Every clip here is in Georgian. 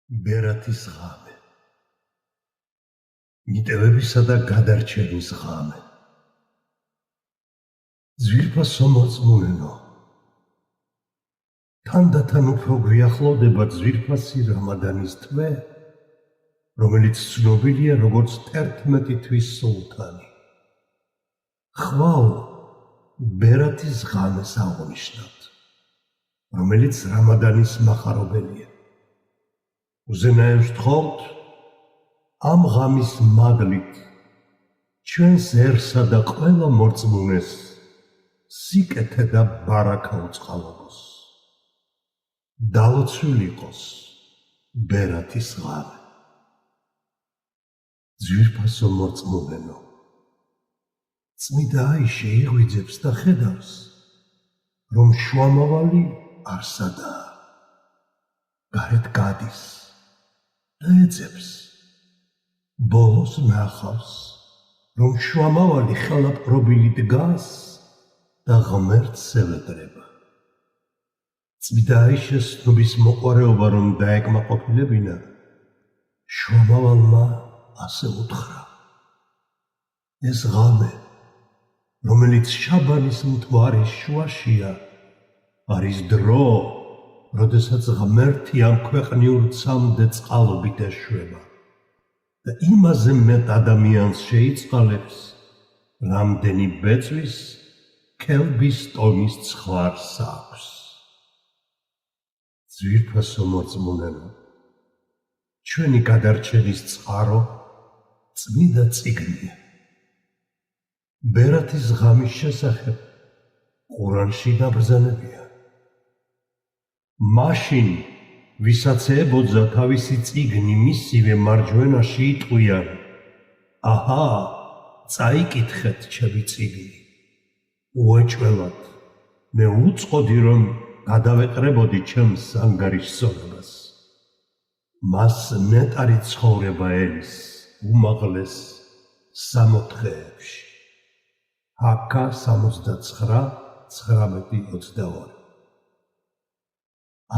ბერათის ღამე, მიტევებისა და გადარჩენის ღამე. ძვირფასო მოწმუნენო, თანდათან უფრო გვიახლოვდება ძვირფასი რამადანის თვე, რომელიც ცნობილია როგორც 11 თვის სულთანი. ხვალ ბერათის ღამეს აღნიშნავთ, რომელიც რამადანის მახარობელია. უზენაევს ვთხოვთ, ამ ღამის მაგლით ჩვენს ერსა და ყველა მორწმუნეს სიკეთე და ბარაქა უწყალობოს. დალოცვილი იყოს ბერათის ღამე. ძვირფასო მორწმუნენო, წმიდა აიშე იღვიძებს და ხედავს, რომ შუამავალი არსადაა. გარეთ გადის და ეძებს. ბოლოს ნახავს, რომ შუამავალი ხელაპყრობილი დგას და ღმერთს ევედრება. წმიდა აიშეს ცნობის მოყვარეობა რომ დაეკმაყოფილებინა, შუამავალმა ასე უთხრა: ეს ღამე, რომელიც შაბანის მთვარის შუაშია, არის დრო, როდესაც ღმერთი ამ ქვეყნიურ ცამდე წყალობით ეშვება და იმაზე მეტ ადამიანს შეიწყალებს, რამდენი ბეწვის ქელბის ტონის ცხვარს აქვს. ძვირფასო მოწმუნენო, ჩვენი გადარჩენის წყარო წმიდა წიგნია. ბერათის ღამის შესახებ ყურანში დაბრძანებია. მაშინ, ვისაც ებოძა თავისი წიგნი მისივე მარჯვენაში იტყვიან: აჰა, წაიკითხეთ ჩემი წიგნი. უეჭველად, მე უწყოდი რომ გადავეყრებოდი ჩემს ანგარიშსონებას. მას ნეტარი ცხოვრება ელის უმაღლეს 64-ებში. ჰაკა 69-19-22.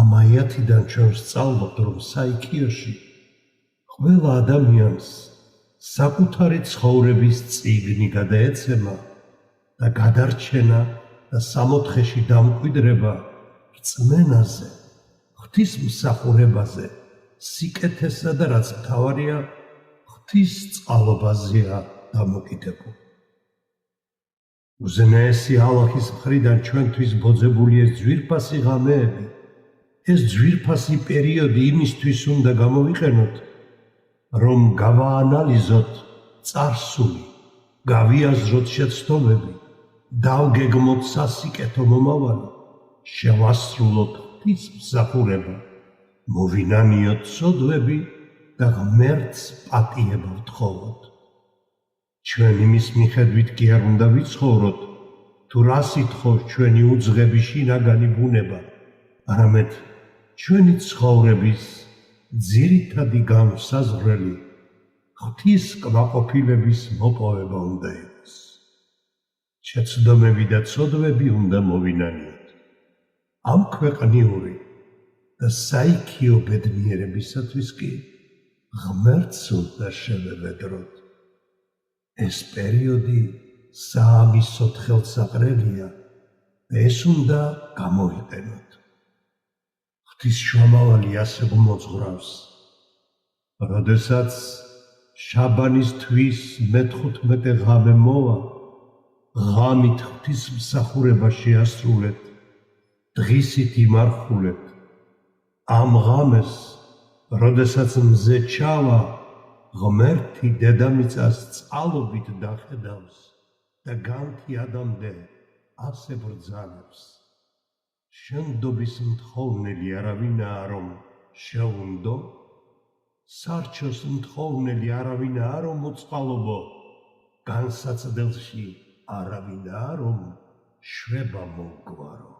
ამ აიათიდან ჩვენ ვსწავლობთ, რომ საიქიოში ყველა ადამიანს საკუთარი ცხოვრების წიგნი გადაეცემა და გადარჩენა და 64-ში დამკვიდრება რწმენაზე, ღვთისმსახურებაზე, სიკეთესა და რაც მთავარია, ღვთის წყალობაზეა დამოკიდებული. უზენაესი ალლაჰის მხრიდან ჩვენთვის ბოძებული ეს ძვირფასი ღამეები, ეს ძვირფასი პერიოდი იმისთვის უნდა გამოვიყენოთ, რომ გავაანალიზოთ წარსული, გავიაზროთ შეცდომები, დავგეგმოთ სასიკეთო მომავალი, შევასრულოთ ღვთისმსახურება, მოვინანიოთ ცოდვები და ღმერთს პატიება ვთხოვოთ. ჩვენ იმის მიხედვით კი არ უნდა ვიცხოვროთ, თუ რას ითხოვს ჩვენი უძღები შინაგანი ბუნება, არამედ ჩვენი ცხოვრების ძირითადი განმსაზღვრელი ღვთის კმაყოფილების მოპოვება უნდა იყოს. შეცდომები და ცოდვები უნდა მოვინანიოთ. ამ ქვეყნიური და საიქიო ბედნიერებისათვის კი ღმერთს უნდა შევევედროთ. ეს პერიოდი საამისოდ ხელსაყრელია და ეს უნდა გამოვიყენოთ. ღვთის შუამავალი ასე გვმოძღვრავს: როდესაც შაბანის თვის მე-15 ღამე მოვა, ღამით ღვთისმსახურება შეასრულეთ, დღისით იმარხულეთ. ამ ღამეს, როდესაც მზე ჩავა, ღმერთი დედამიწას წყალობით დახედავს და განთი ადამდე ასე ბრძანებს: შენდობის მთხოვნელი არავინაა, რომ შეუნდო, სარჩოს მთხოვნელი არავინაა, რომ მოწყალობო, განსაცდელში არავინაა, რომ შვება მოვგვარო.